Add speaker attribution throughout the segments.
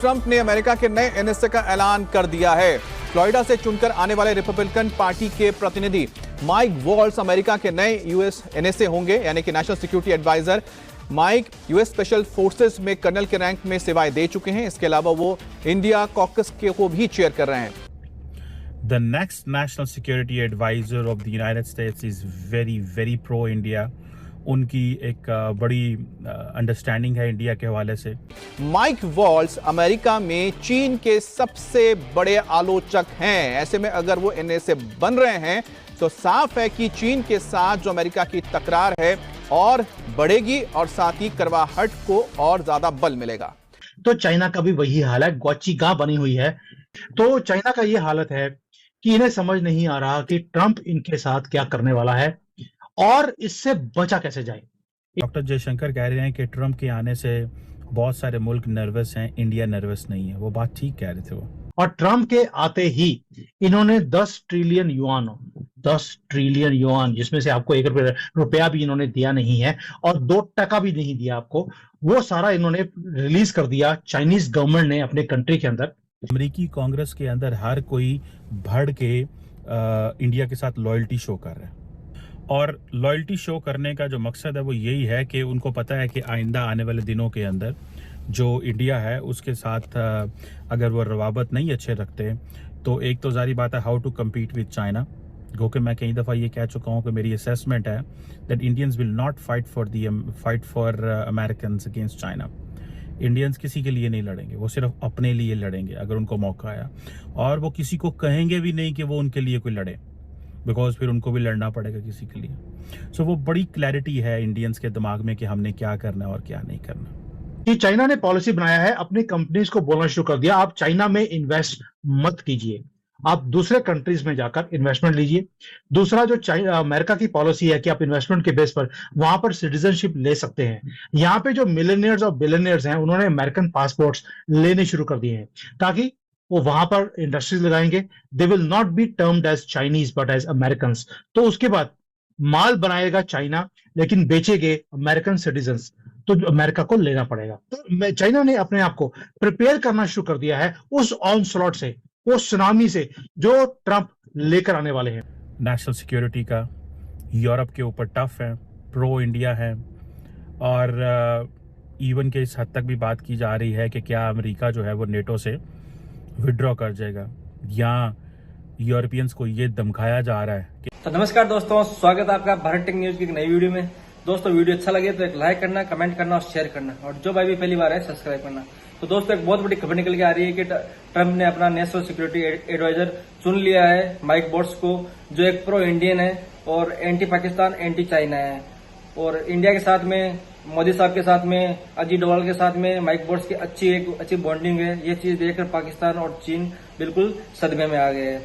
Speaker 1: Trump ने America के नए एनएसए का ऐलान कर दिया है। फ्लोरिडा से चुनकर आने वाले रिपब्लिकन पार्टी के प्रतिनिधि माइक वॉल्स अमेरिका के नए यूएस एनएसए होंगे, यानी कि national security adviser. Mike US special forces में कर्नल के रैंक में सेवाएं दे चुके हैं। इसके अलावा वो इंडिया कॉकस को भी चेयर कर रहे हैं।
Speaker 2: The next national security advisor of the United States is very pro India. उनकी एक बड़ी अंडरस्टैंडिंग है इंडिया के हवाले से।
Speaker 1: माइक वॉल्स अमेरिका में चीन के सबसे बड़े आलोचक हैं। ऐसे में अगर वो एनएसए बन रहे हैं तो साफ है कि चीन के साथ जो अमेरिका की तकरार है और बढ़ेगी और साथ ही करवाहट को और ज्यादा बल मिलेगा।
Speaker 3: तो चाइना का भी वही हाल है, ग्वाची गांव बनी हुई है। तो चाइना का ये हालत है कि इन्हें समझ नहीं आ रहा कि ट्रंप इनके साथ क्या करने वाला है और इससे बचा कैसे जाए।
Speaker 2: डॉक्टर जयशंकर कह रहे हैं कि ट्रंप के आने से बहुत सारे मुल्क नर्वस हैं, इंडिया नर्वस नहीं है। वो बात ठीक कह रहे थे वो।
Speaker 3: और ट्रंप के आते ही इन्होंने 10 ट्रिलियन युआन, जिसमें से आपको 1 रुपया भी इन्होंने दिया नहीं है और 2 टका भी नहीं दिया आपको, वो सारा इन्होंने रिलीज कर दिया चाइनीज गवर्नमेंट ने अपने कंट्री के अंदर।
Speaker 2: अमेरिकी कांग्रेस के अंदर हर कोई भड़ के इंडिया के साथ लॉयल्टी शो कर रहा है, और लॉयल्टी शो करने का जो मकसद है वो यही है कि उनको पता है कि आइंदा आने वाले दिनों के अंदर जो इंडिया है उसके साथ अगर वो रवाबत नहीं अच्छे रखते तो एक तो जारी बात है how to compete with China. क्योंकि मैं कई दफ़ा ये कह चुका हूँ कि मेरी असेसमेंट है that Indians will not fight for Americans against China. Indians किसी के लिए नहीं लड़ेंगे, वो सिर्फ अपने लिए लड़ेंगे अगर उनको मौका आया, और वो किसी को कहेंगे भी नहीं कि वो उनके लिए कोई लड़े, बिकॉज फिर उनको भी लड़ना पड़ेगा किसी के लिए। सो वो बड़ी क्लैरिटी है इंडियंस के दिमाग में कि हमने क्या करना है और क्या नहीं करना।
Speaker 3: कि चाइना ने पॉलिसी बनाया है, अपनी कंपनीज को बोलना शुरू कर दिया, आप चाइना में इन्वेस्ट मत कीजिए, आप दूसरे कंट्रीज में जाकर इन्वेस्टमेंट लीजिए। दूसरा जो अमेरिका की पॉलिसी है कि आप इन्वेस्टमेंट के बेस पर वहां पर सिटीजनशिप ले सकते हैं। यहाँ पे जो मिलियनियर्स और बिलियनियर्स हैं उन्होंने अमेरिकन पासपोर्ट्स लेने शुरू कर दिए हैं ताकि वो वहां पर इंडस्ट्रीज लगाएंगे। They will not be termed as Chinese but as American. तो उसके बाद माल बनाएगा चाइना लेकिन बेचेंगे अमेरिकन सिटीजन्स, तो अमेरिका को लेना पड़ेगा। तो चाइना ने अपने आप को प्रिपेयर करना शुरू कर दिया है उस ऑनस्लॉट से, उस सुनामी से जो ट्रंप लेकर आने वाले हैं।
Speaker 2: नेशनल सिक्योरिटी का यूरोप के ऊपर टफ है, प्रो इंडिया है, और इवन के इस हद तक भी बात की जा रही है कि क्या अमेरिका जो है वो नेटो से विड्रॉ कर जाएगा, या यूरोपियंस को ये धमकाया जा रहा है कि।
Speaker 4: तो नमस्कार दोस्तों, स्वागत है आपका भारत टेक न्यूज की एक नई वीडियो में। दोस्तों वीडियो अच्छा लगे तो एक लाइक करना, कमेंट करना और शेयर करना, और जो भाई भी पहली बार है सब्सक्राइब करना। तो दोस्तों एक बहुत बड़ी खबर निकल के आ रही है कि ट्रंप ने अपना नेशनल सिक्योरिटी एडवाइजर चुन लिया है माइक वॉल्स को, जो एक प्रो इंडियन है और एंटी पाकिस्तान एंटी चाइना है। और इंडिया के साथ में, मोदी साहब के साथ में, अजीत डोभाल के साथ में माइक वॉल्स की अच्छी बॉन्डिंग है। ये चीज देखकर पाकिस्तान और चीन बिल्कुल सदमे में आ गए हैं।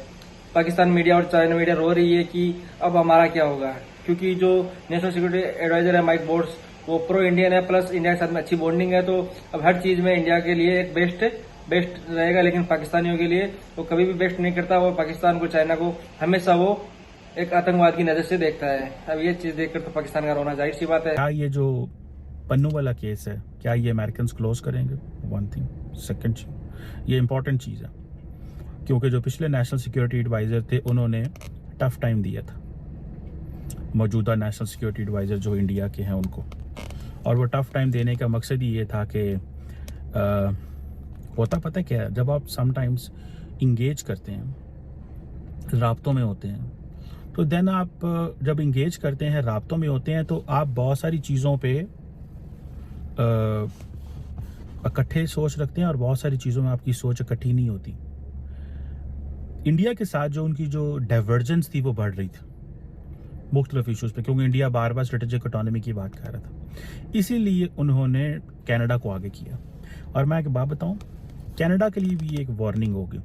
Speaker 4: पाकिस्तान मीडिया और चाइना मीडिया रो रही है कि अब हमारा क्या होगा, क्योंकि जो नेशनल सिक्योरिटी एडवाइजर है माइक वॉल्स वो प्रो इंडियन है, प्लस इंडिया के साथ में अच्छी बॉन्डिंग है। तो अब हर चीज में इंडिया के लिए एक बेस्ट रहेगा, लेकिन पाकिस्तानियों के लिए वो कभी भी बेस्ट नहीं करता। और पाकिस्तान को, चाइना को हमेशा वो एक आतंकवाद की नजर से देखता है। अब ये चीज देखकर तो पाकिस्तान का रोना जाहिर सी बात है।
Speaker 2: क्या ये जो पन्नू वाला केस है, क्या ये अमेरिकन क्लोज करेंगे? One thing. सेकंड चीज, ये इंपॉर्टेंट चीज है क्योंकि जो पिछले नेशनल सिक्योरिटी एडवाइजर थे उन्होंने टफ टाइम दिया था मौजूदा नेशनल सिक्योरिटी एडवाइजर जो इंडिया के हैं उनको, और वो टफ टाइम देने का मकसद ही ये था कि होता पता क्या है, जब आप समटाइम्स इंगेज करते हैं, राब्तों में होते हैं, तो देन आप जब इंगेज करते हैं, राब्तों में होते हैं, तो आप बहुत सारी चीज़ों पे इकट्ठे सोच रखते हैं और बहुत सारी चीज़ों में आपकी सोच इकट्ठी नहीं होती। इंडिया के साथ जो उनकी जो डाइवर्जेंस थी वो बढ़ रही थी मुख्तलिफ इशूज़ पे, क्योंकि इंडिया बार बार स्ट्रेटेजिक इकोनॉमी की बात कर रहा था। इसीलिए उन्होंने कनाडा को आगे किया। और मैं एक बात बताऊं, कनाडा के लिए भी एक वार्निंग होगी,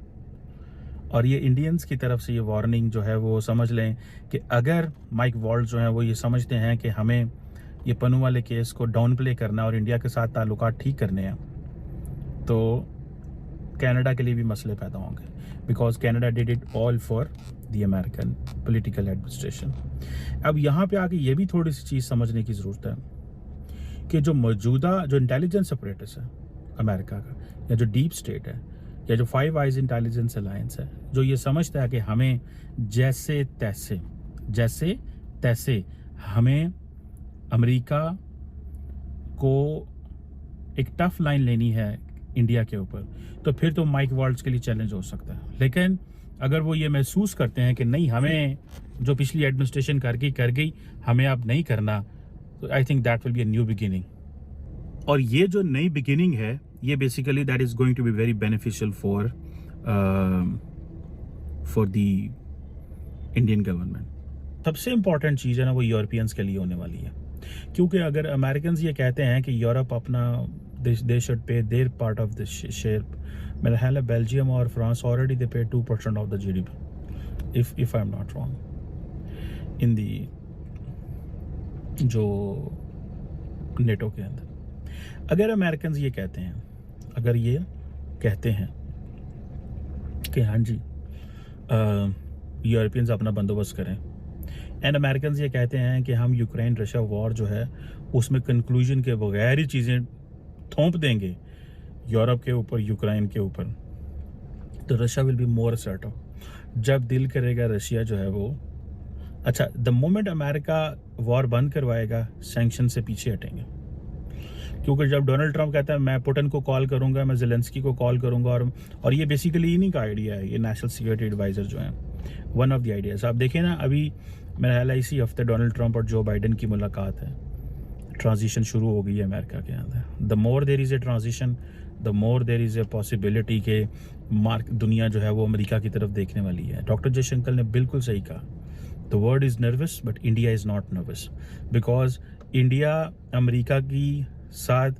Speaker 2: और ये इंडियंस की तरफ से ये वार्निंग जो है वो समझ लें कि अगर माइक वॉल्स जो है वो ये समझते हैं कि हमें ये पन्नू वाले केस को डाउन प्ले करना और इंडिया के साथ ताल्लुकात ठीक करने हैं, तो कनाडा के लिए भी मसले पैदा होंगे, because Canada did it all for the American political administration. अब यहाँ पे आके ये भी थोड़ी सी चीज़ समझने की ज़रूरत है कि जो मौजूदा जो इंटेलिजेंस ऑपरेटर्स है अमेरिका का, या जो डीप स्टेट है, या जो फाइव आइज इंटेलिजेंस अलायंस है, जो ये समझता है कि हमें जैसे तैसे हमें अमेरिका को एक टफ लाइन लेनी है इंडिया के ऊपर, तो फिर तो माइक वॉल्ट्ज के लिए चैलेंज हो सकता है। लेकिन अगर वो ये महसूस करते हैं कि नहीं, हमें जो पिछली एडमिनिस्ट्रेशन कर गई, हमें अब नहीं करना, तो I think that will be a new beginning. और ये जो नई बिगिनिंग है, ये basically that is going to be very beneficial for the Indian government. सबसे इंपॉर्टेंट चीज़ है ना, वो यूरोपियंस के लिए होने वाली है, क्योंकि अगर अमेरिकन ये कहते हैं कि यूरोप अपना they should pay there part of the share, मेरा ख्याल है बेल्जियम और France already they pay 2% of the GDP, if I am not wrong, in the जो नेटो के अंदर। अगर अमेरिकन ये कहते हैं कि हाँ जी यूरोपियंस अपना बंदोबस्त करें, एंड अमेरिकन ये कहते हैं कि हम यूक्रेन रशिया वॉर जो है उसमें कंक्लूजन के बगैर ही चीज़ें थोप देंगे यूरोप के ऊपर, यूक्रेन के ऊपर, तो Russia will be more assertive. जब दिल करेगा रशिया जो है वो, अच्छा, द मोमेंट अमेरिका वॉर बंद करवाएगा, सैंक्शन से पीछे हटेंगे, क्योंकि जब डोनाल्ड ट्रंप कहता है मैं पुतिन को कॉल करूंगा, मैं ज़ेलेंस्की को कॉल करूंगा, और ये बेसिकली इन्हीं का आइडिया है, ये नेशनल सिक्योरिटी एडवाइज़र जो है, वन ऑफ द आइडियाज़। आप देखें ना, अभी मेरा ख्याल है इसी हफ्ते डोनाल्ड ट्रंप और जो बाइडन की मुलाकात है, ट्रांजिशन शुरू हो गई है अमेरिका के अंदर। The more there is a transition, the more there is a possibility के दुनिया जो है वो अमेरिका की तरफ देखने वाली है। डॉक्टर जयशंकर ने बिल्कुल सही कहा, the world is nervous but India is not nervous, because India America की साथ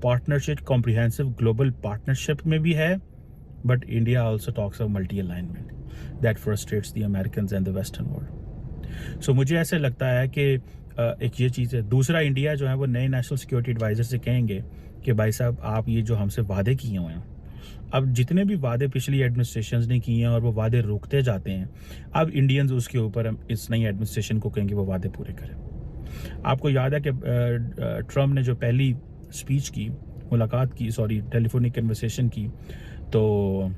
Speaker 2: पार्टनरशिप, कॉम्प्रिहेंसिव ग्लोबल पार्टनरशिप में भी है, but India also talks of multi alignment that frustrates the Americans and the western world. So मुझे ऐसे लगता है कि एक ये चीज़ है। दूसरा, इंडिया जो है वो नए नेशनल सिक्योरिटी एडवाइज़र से कहेंगे कि भाई साहब आप ये जो हमसे वादे किए हुए हैं, अब जितने भी वादे पिछली एडमिनिस्ट्रेशंस ने किए हैं और वो वादे रुकते जाते हैं, अब इंडियंस उसके ऊपर इस नई एडमिनिस्ट्रेशन को कहेंगे वो वादे पूरे करें। आपको याद है कि ट्रम्प ने जो पहली स्पीच की, टेलीफोनिक कन्वर्सेशन की, तो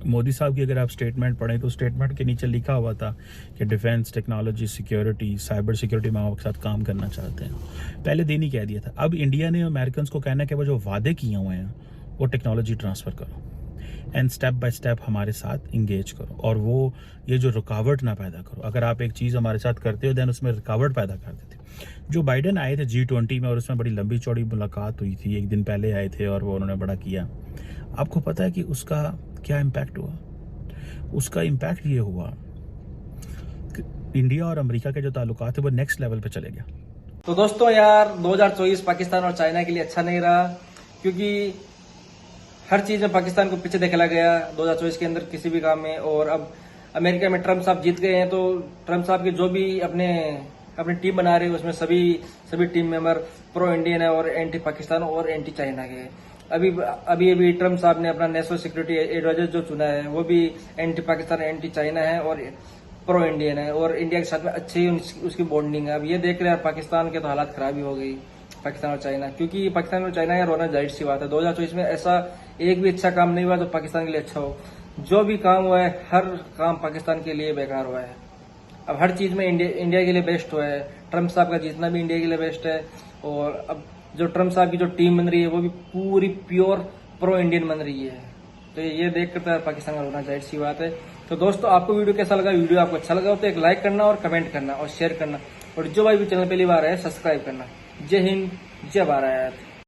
Speaker 2: मोदी साहब की अगर आप स्टेटमेंट पढ़ें तो स्टेटमेंट के नीचे लिखा हुआ था कि defence, technology, security, cyber security में आपके साथ काम करना चाहते हैं। पहले दिन ही कह दिया था। अब इंडिया ने अमेरिकन को कहना है कि वो जो वादे किए हुए हैं वो टेक्नोलॉजी ट्रांसफ़र करो एंड स्टेप बाय स्टेप हमारे साथ इंगेज करो, और वो ये जो रुकावट ना पैदा करो। अगर आप एक चीज़ हमारे साथ करते हो दैन उसमें रुकावट पैदा कर देते। जो बाइडन आए थे G20 में और उसमें बड़ी लंबी चौड़ी मुलाकात हुई थी, एक दिन पहले आए थे और वो उन्होंने बड़ा किया। आपको पता है कि उसका क्या इम्पैक्ट हुआ? उसका इम्पैक्ट ये हुआ कि इंडिया और अमेरिका के जो ताल्लुकात है वो नेक्स्ट लेवल पे चले गया।
Speaker 4: तो दोस्तों यार 2024 पाकिस्तान और चाइना के लिए अच्छा नहीं रहा, क्योंकि हर चीज में पाकिस्तान को पीछे धकेला गया 2024 के अंदर किसी भी काम में। और अब अमेरिका में ट्रम्प साहब जीत गए हैं, तो ट्रम्प साहब के जो भी अपनी टीम बना रहे हैं उसमें सभी टीम मेंबर प्रो इंडियन है और एंटी पाकिस्तान और एंटी चाइना के। अभी ट्रम्प साहब ने अपना नेशनल सिक्योरिटी एडवाइजर जो चुना है वो भी एंटी पाकिस्तान, एंटी चाइना है और प्रो इंडियन है, और इंडिया के साथ में अच्छी ही उसकी बॉन्डिंग है। अब ये देख रहे हैं पाकिस्तान के तो हालात खराब ही हो गई, पाकिस्तान और चाइना, क्योंकि पाकिस्तान और चाइना यार होना जाहिर सी बात है। 2024 में ऐसा एक भी अच्छा काम नहीं हुआ तो पाकिस्तान के लिए अच्छा हो। जो भी काम हुआ है हर काम पाकिस्तान के लिए बेकार हुआ है। अब हर चीज में इंडिया के लिए बेस्ट हुआ है। ट्रम्प साहब का जीतना भी इंडिया के लिए बेस्ट है, और अब जो ट्रम्प साहब की जो टीम बन रही है वो भी पूरी प्योर प्रो इंडियन बन रही है। तो ये देख कर तो पाकिस्तान का होना जाहिर सी बात है। तो दोस्तों आपको वीडियो कैसा लगा? वीडियो आपको अच्छा लगा हो तो एक लाइक करना और कमेंट करना और शेयर करना, और जो भाई भी चैनल पहली बार है सब्सक्राइब करना। जय हिंद, जय भारत।